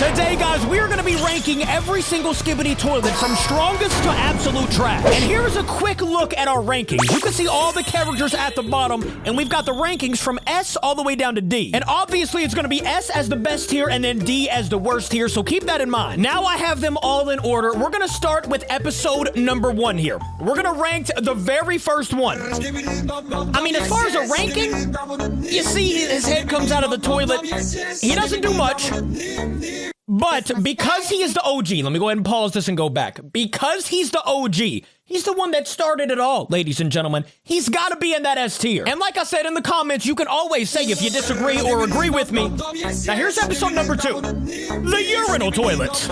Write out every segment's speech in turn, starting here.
Today, guys, we are going to be ranking every single Skibidi toilet from strongest to absolute trash. And here's a quick look at our rankings. You can see all the characters at the bottom, and we've got the rankings from S all the way down to D. And obviously, it's going to be S as the best tier and then D as the worst tier, so keep that in mind. Now I have them all in order. We're going to start with episode number 1 here. We're going to rank the very first one. I mean, as far as a ranking, you see his head comes out of the toilet. He doesn't do much. But because he is the OG, let me go ahead and pause this and go back. Because he's the OG, he's the one that started it all, ladies and gentlemen. He's got to be in that S tier. And like I said in the comments, you can always say if you disagree or agree with me. Now here's episode number 2. The urinal toilets.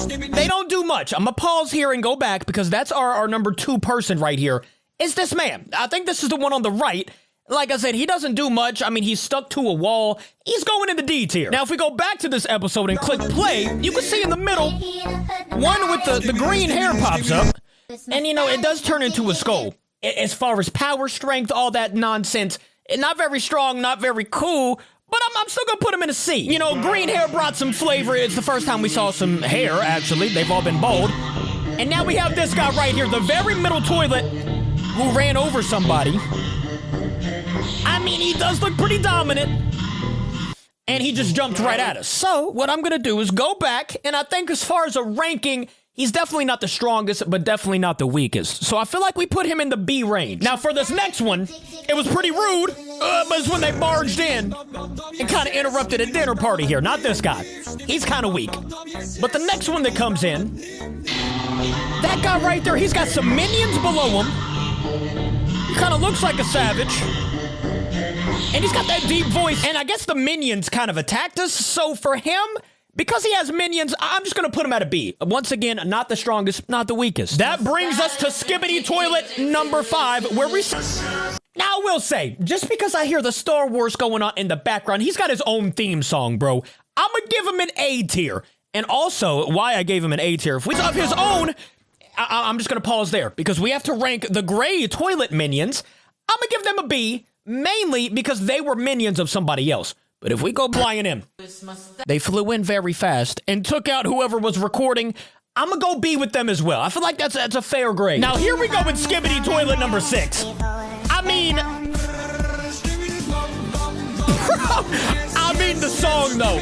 They don't do much. I'm going to pause here and go back because that's our number 2 person right here. Is this man. I think this is the one on the right. Like I said, he doesn't do much. I mean, he's stuck to a wall. He's going in the D tier. Now, if we go back to this episode and click play, you can see in the middle, one with the green hair pops up. And, you know, it does turn into a skull. As far as power, strength, all that nonsense, not very strong, not very cool, but I'm still going to put him in a C. You know, green hair brought some flavor. It's the first time we saw some hair, actually. They've all been bald. And now we have this guy right here, the very middle toilet, who ran over somebody. I mean, he does look pretty dominant. And he just jumped right at us. So, what I'm going to do is go back, and I think as far as a ranking, he's definitely not the strongest, but definitely not the weakest. So I feel like we put him in the B range. Now, for this next one, it was pretty rude, but it's when they barged in and kind of interrupted a dinner party here. Not this guy. He's kind of weak. But the next one that comes in, that guy right there, he's got some minions below him. He kind of looks like a savage. And he's got that deep voice. And I guess the minions kind of attacked us. So for him, because he has minions, I'm just going to put him at a B. Once again, not the strongest, not the weakest. That brings us to Skibidi Toilet number 5, where we... Now, I will say, just because I hear the Star Wars going on in the background, he's got his own theme song, bro. I'm going to give him an A tier. And also, why I gave him an A tier, if we of his own... I'm just going to pause there because we have to rank the gray toilet minions. I'm going to give them a B, mainly because they were minions of somebody else. But if we go flying in, they flew in very fast and took out whoever was recording. I'm going to go B with them as well. I feel like that's a fair grade. Now, here we go with Skibidi Toilet number 6. I mean, the song, though.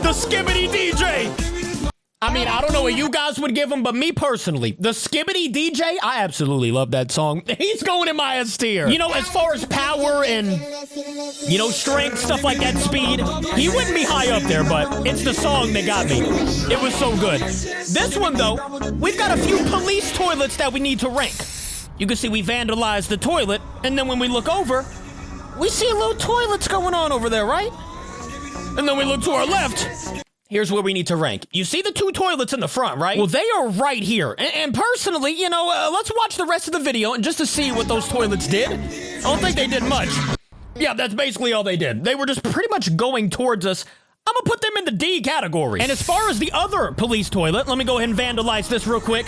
The Skibidi DJ. I mean, I don't know what you guys would give him, but me personally, the Skibidi DJ, I absolutely love that song. He's going in my S tier. You know, as far as power and, you know, strength, stuff like that, speed, he wouldn't be high up there, but it's the song that got me. It was so good. This one, though, we've got a few police toilets that we need to rank. You can see we vandalized the toilet, and then when we look over, we see a little toilets going on over there, right? And then we look to our left. Here's where we need to rank. You see the 2 toilets in the front, right? Well, they are right here. And personally, you know, let's watch the rest of the video and just to see what those toilets did. I don't think they did much. Yeah, that's basically all they did. They were just pretty much going towards us. I'm gonna put them in the D category. And as far as the other police toilet, let me go ahead and vandalize this real quick.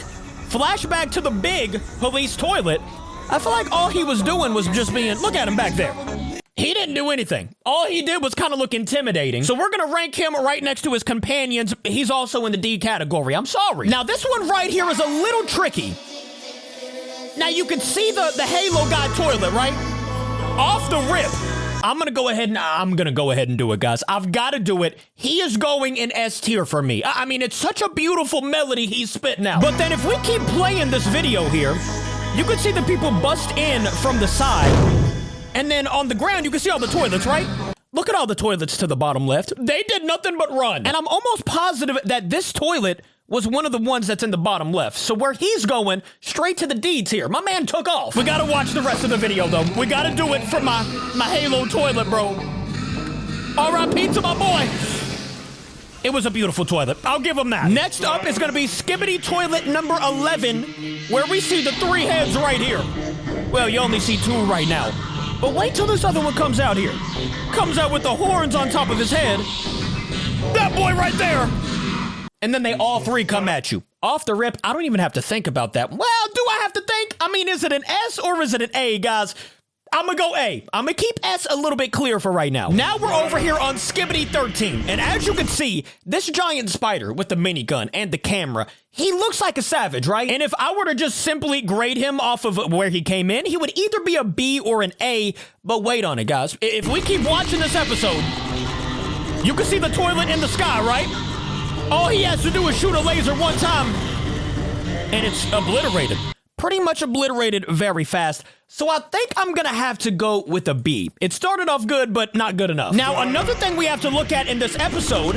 Flashback to the big police toilet. I feel like all he was doing was just being, look at him back there. He didn't do anything. All he did was kind of look intimidating. So we're going to rank him right next to his companions. He's also in the D category. I'm sorry. Now, this one right here is a little tricky. Now, you can see the Halo guy toilet, right? Off the rip. I'm going to go ahead and do it, guys. I've got to do it. He is going in S tier for me. I mean, it's such a beautiful melody he's spitting out. But then if we keep playing this video here, you can see the people bust in from the side. And then on the ground, you can see all the toilets, right? Look at all the toilets to the bottom left. They did nothing but run. And I'm almost positive that this toilet was one of the ones that's in the bottom left. So where he's going, straight to the D tier. My man took off. We gotta watch the rest of the video, though. We gotta do it for my Halo toilet, bro. R.I.P. to my boy. It was a beautiful toilet. I'll give him that. Next up is gonna be Skibidi Toilet number 11, where we see the 3 heads right here. Well, you only see 2 right now. But wait till this other one comes out here. Comes out with the horns on top of his head. That boy right there. And then they all 3 come at you. Off the rip, I don't even have to think about that. Well, do I have to think? I mean, is it an S or is it an A, guys? I'm gonna go A. I'm gonna keep S a little bit clear for right now. Now we're over here on Skibidi 13, and as you can see, this giant spider with the minigun and the camera, he looks like a savage, right? And if I were to just simply grade him off of where he came in, he would either be a B or an A, but wait on it, guys. If we keep watching this episode, you can see the toilet in the sky, right? All he has to do is shoot a laser one time, and it's obliterated. Pretty much obliterated very fast. So I think I'm gonna have to go with a B. It started off good, but not good enough. Now, another thing we have to look at in this episode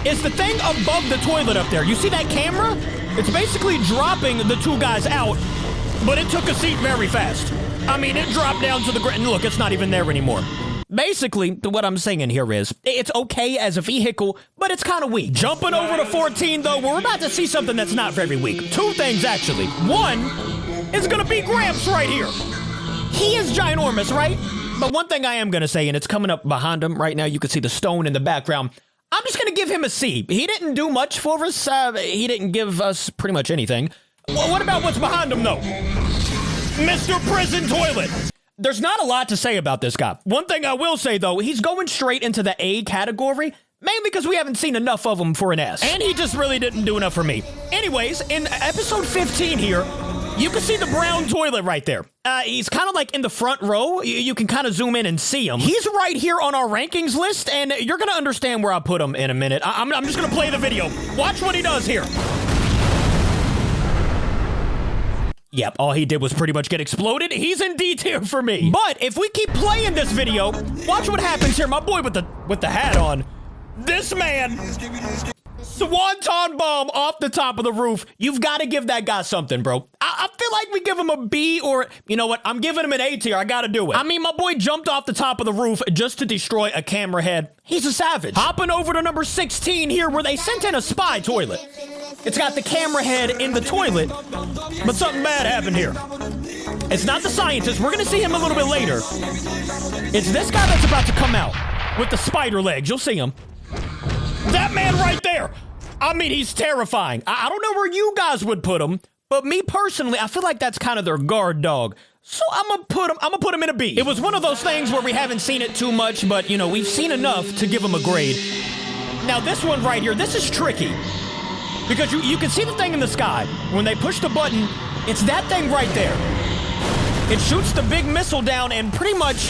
is the thing above the toilet up there. You see that camera? It's basically dropping the two guys out, but it took a seat very fast. I mean, it dropped down to the ground. Look, it's not even there anymore. Basically, what I'm saying here is, it's okay as a vehicle, but it's kind of weak. Jumping over to 14, though, we're about to see something that's not very weak. Two things, actually. One is gonna be Gramps right here. He is ginormous, right? But one thing I am gonna say, and it's coming up behind him right now, you can see the stone in the background. I'm just gonna give him a C. He didn't do much for us. He didn't give us pretty much anything. Well, what about what's behind him, though? Mr. Prison Toilet. There's not a lot to say about this guy. One thing I will say, though, he's going straight into the A category, mainly because we haven't seen enough of him for an S. And he just really didn't do enough for me. Anyways, in episode 15 here, you can see the brown toilet right there. He's kind of like in the front row. You can kind of zoom in and see him. He's right here on our rankings list, and you're going to understand where I put him in a minute. I'm just going to play the video. Watch what he does here. Yep, all he did was pretty much get exploded. He's in D tier for me. But if we keep playing this video, watch what happens here. My boy with the hat on. This man, swanton bomb off the top of the roof. You've got to give that guy something, bro. I feel like we give him a B, or you know what? I'm giving him an A tier. I got to do it. I mean, my boy jumped off the top of the roof just to destroy a camera head. He's a savage. Hopping over to number 16 here, where they sent in a spy toilet. It's got the camera head in the toilet, but something bad happened here. It's not the scientist. We're going to see him a little bit later. It's this guy that's about to come out with the spider legs. You'll see him. That man right there. I mean, he's terrifying. I don't know where you guys would put him, but me personally, I feel like that's kind of their guard dog. So I'm gonna put him in a B. It was one of those things where we haven't seen it too much, but you know, we've seen enough to give him a grade. Now this one right here, this is tricky. Because you can see the thing in the sky. When they push the button, it's that thing right there. It shoots the big missile down and pretty much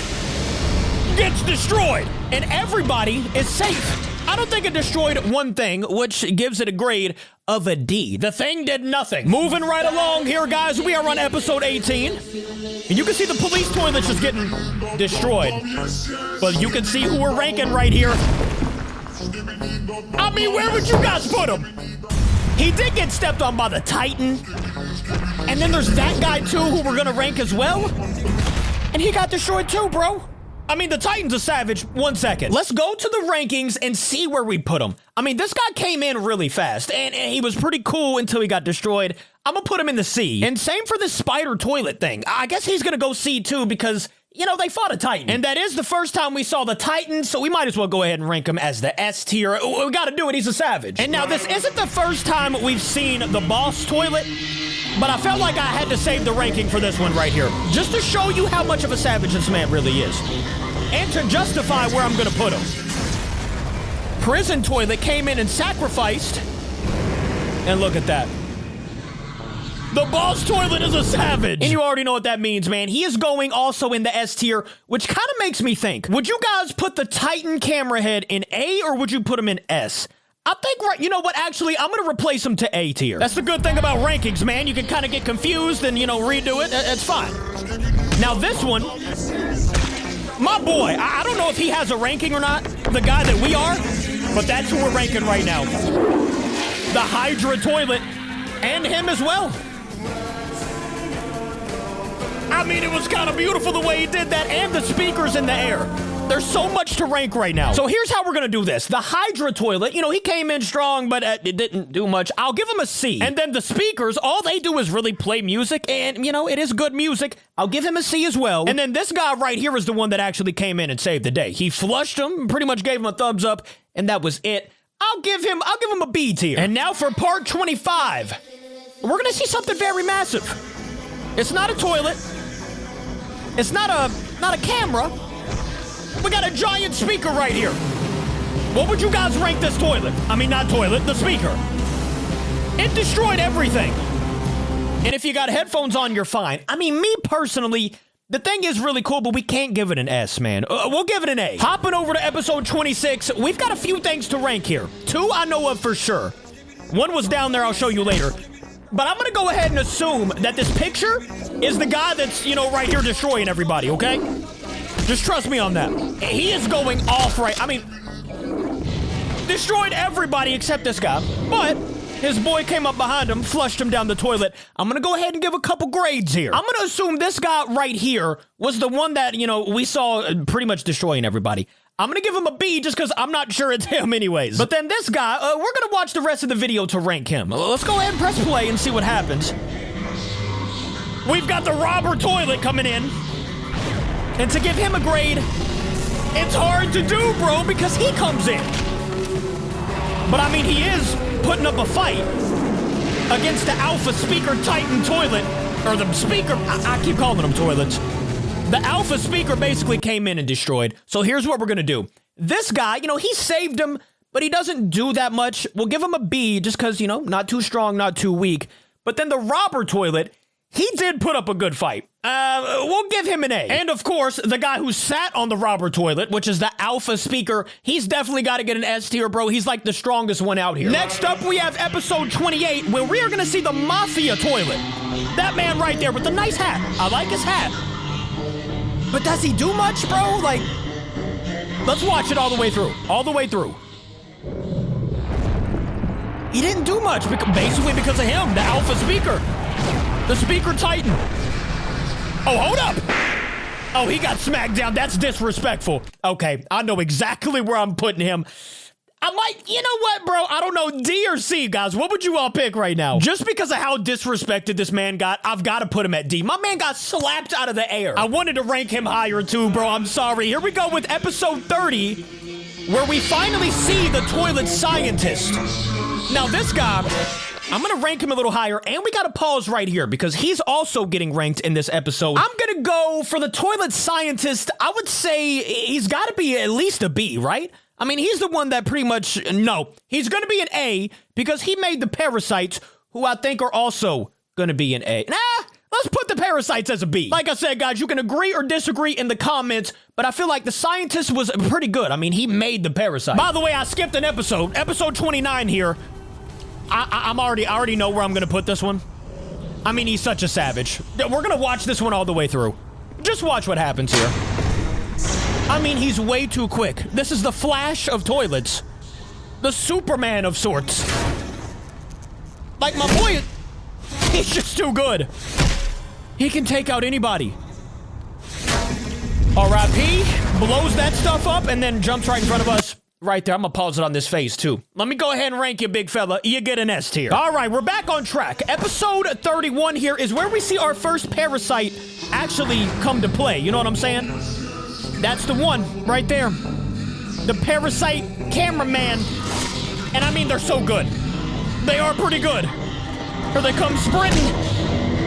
gets destroyed. And everybody is safe. I don't think it destroyed one thing, which gives it a grade of a D. The thing did nothing. Moving right along here, guys. We are on episode 18. And you can see the police toilet's just getting destroyed. But you can see who we're ranking right here. I mean, where would you guys put him? He did get stepped on by the Titan. And then there's that guy, too, who we're going to rank as well. And he got destroyed, too, bro. I mean, the Titan's a savage. 1 second. Let's go to the rankings and see where we put him. I mean, this guy came in really fast, and he was pretty cool until he got destroyed. I'm going to put him in the C. And same for this spider toilet thing. I guess he's going to go C, too, because, you know, they fought a Titan. And that is the first time we saw the Titan, so we might as well go ahead and rank him as the S tier. We got to do it. He's a savage. And now, this isn't the first time we've seen the boss toilet, but I felt like I had to save the ranking for this one right here, just to show you how much of a savage this man really is. And to justify where I'm going to put him. Prison toilet came in and sacrificed. And look at that. The boss toilet is a savage. And you already know what that means, man. He is going also in the S tier, which kind of makes me think, would you guys put the Titan camera head in A, or would you put him in S? I think, right, you know what, actually, I'm going to replace him to A tier. That's the good thing about rankings, man. You can kind of get confused and, you know, redo it. It's fine. Now, this one, my boy, I don't know if he has a ranking or not, the guy that we are, but that's who we're ranking right now. The Hydra toilet, and him as well. I mean, it was kind of beautiful the way he did that, and the speakers in the air. There's so much to rank right now. So here's how we're going to do this. The Hydra toilet, you know, he came in strong, but it didn't do much. I'll give him a C. And then the speakers, all they do is really play music, and, you know, it is good music. I'll give him a C as well. And then this guy right here is the one that actually came in and saved the day. He flushed him, pretty much gave him a thumbs up, and that was it. I'll give him a B tier. And now for part 25. We're going to see something very massive. It's not a toilet. It's not a not a camera. We got a giant speaker right here. What would you guys rank this toilet? I mean, not toilet, the speaker. It destroyed everything. And if you got headphones on, you're fine. I mean, me personally, the thing is really cool, but we can't give it an S, man. We'll give it an A. Hopping over to episode 26, we've got a few things to rank here. 2 I know of for sure. 1 was down there, I'll show you later. But I'm gonna go ahead and assume that this picture is the guy that's, you know, right here destroying everybody, okay? Just trust me on that. He is going off right. I mean, destroyed everybody except this guy. But his boy came up behind him, flushed him down the toilet. I'm gonna go ahead and give a couple grades here. I'm gonna assume this guy right here was the one that, you know, we saw pretty much destroying everybody. I'm gonna give him a B just because I'm not sure it's him anyways. But then this guy, we're gonna watch the rest of the video to rank him. Let's go ahead and press play and see what happens. We've got the robber toilet coming in. And to give him a grade, it's hard to do, bro, because he comes in. But I mean, he is putting up a fight against the Alpha Speaker Titan toilet. Or the speaker, I keep calling them toilets. The Alpha Speaker basically came in and destroyed. So here's what we're gonna do. This guy, you know, he saved him, but he doesn't do that much. We'll give him a B just because, you know, not too strong, not too weak. But then the robber toilet, he did put up a good fight. We'll give him an A. And of course, the guy who sat on the robber toilet, which is the Alpha Speaker, he's definitely got to get an S tier, bro. He's like the strongest one out here. Next up, we have episode 28, where we are going to see the Mafia toilet. That man right there with the nice hat. I like his hat. But does he do much, bro? Like, let's watch it all the way through. All the way through. He didn't do much, basically because of him, the Alpha Speaker. The Speaker Titan. Oh, hold up. Oh, he got smacked down. That's disrespectful. Okay, I know exactly where I'm putting him. I'm like, you know what, bro? I don't know, D or C, guys. What would you all pick right now? Just because of how disrespected this man got, I've got to put him at D. My man got slapped out of the air. I wanted to rank him higher too, bro. I'm sorry. Here we go with episode 30, where we finally see the toilet scientist. Now, this guy, I'm going to rank him a little higher, and we got to pause right here because he's also getting ranked in this episode. I'm going to go for the toilet scientist. I would say he's got to be at least a B, right? I mean, he's the one that pretty much, no, he's going to be an A because he made the parasites, who I think are also going to be an A. Nah, let's put the parasites as a B. Like I said, guys, you can agree or disagree in the comments, but I feel like the scientist was pretty good. I mean, he made the parasite. By the way, I skipped an episode, episode 29 here. I already know where I'm going to put this one. I mean, he's such a savage. We're going to watch this one all the way through. Just watch what happens here. I mean, he's way too quick. This is the Flash of toilets. The Superman of sorts. Like, my boy, he's just too good. He can take out anybody. R.I.P. blows that stuff up and then jumps right in front of us. Right there. I'm gonna pause it on this face, too. Let me go ahead and rank you, big fella. You get an S tier. All right, we're back on track. Episode 31 here is where we see our first parasite actually come to play. You know what I'm saying? That's the one right there. The parasite cameraman. And I mean, they're so good. They are pretty good. Here they come sprinting.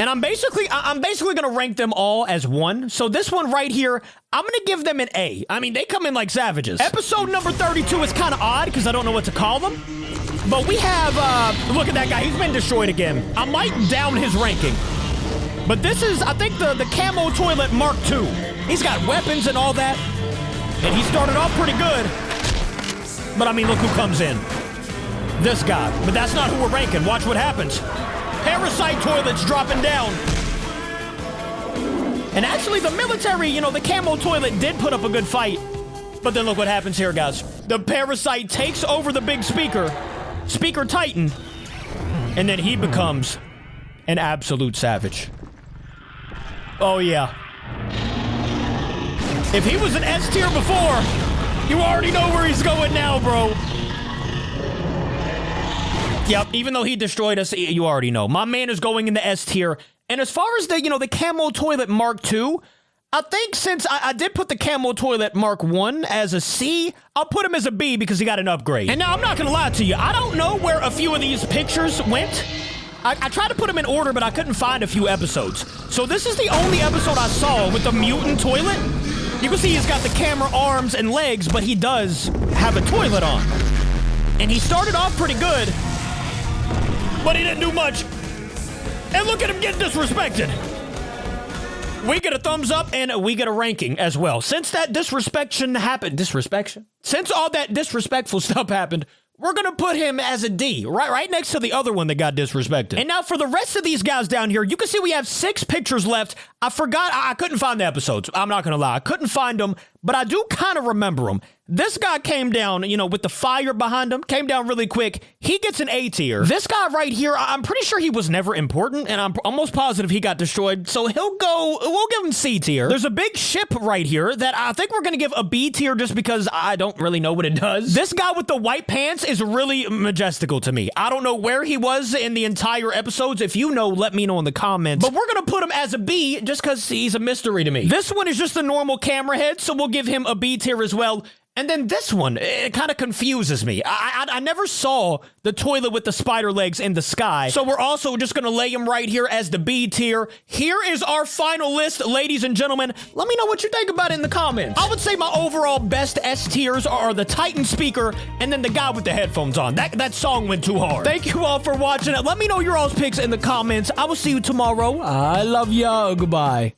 And I'm basically gonna rank them all as 1. So this one right here, I'm gonna give them an A. I mean, they come in like savages. Episode number 32 is kind of odd because I don't know what to call them. But we have, look at that guy. He's been destroyed again. I might down his ranking. But this is, I think, the camo toilet Mark II. He's got weapons and all that. And he started off pretty good. But I mean, look who comes in. This guy. But that's not who we're ranking. Watch what happens. Parasite toilets dropping down. And actually, the military, you know, the camo toilet did put up a good fight. But then look what happens here, guys. The parasite takes over the big speaker, Speaker Titan, and then he becomes an absolute savage. Oh, yeah. If he was an S tier before, you already know where he's going now, bro. Yep, even though he destroyed us, you already know. My man is going in the S tier. And as far as the, you know, the camo toilet Mark II, I think since I did put the camo toilet Mark I as a C, I'll put him as a B because he got an upgrade. And now I'm not gonna lie to you, I don't know where a few of these pictures went. I tried to put them in order, but I couldn't find a few episodes. So this is the only episode I saw with the mutant toilet. You can see he's got the camera arms and legs, but he does have a toilet on. And he started off pretty good, but he didn't do much. And look at him get disrespected. We get a thumbs up and we get a ranking as well. Since that disrespecttion happened, since all that disrespectful stuff happened, we're gonna put him as a D, right next to the other one that got disrespected. And now for the rest of these guys down here, you can see we have 6 pictures left. I forgot, I couldn't find the episodes. I'm not gonna lie, I couldn't find them, but I do kind of remember them. This guy came down, you know, with the fire behind him, came down really quick. He gets an A tier. This guy right here, I'm pretty sure he was never important, and I'm almost positive he got destroyed, so we'll give him C tier. There's a big ship right here that I think we're gonna give a B tier just because I don't really know what it does. This guy with the white pants is really majestical to me. I don't know where he was in the entire episodes. If you know, let me know in the comments. But we're gonna put him as a B just because he's a mystery to me. This one is just a normal camera head, so we'll give him a B tier as well. And then this one, it kind of confuses me. I never saw the toilet with the spider legs in the sky. So we're also just going to lay him right here as the B tier. Here is our final list, ladies and gentlemen. Let me know what you think about it in the comments. I would say my overall best S tiers are the Titan speaker and then the guy with the headphones on. That song went too hard. Thank you all for watching it. Let me know your all's picks in the comments. I will see you tomorrow. I love ya. Goodbye.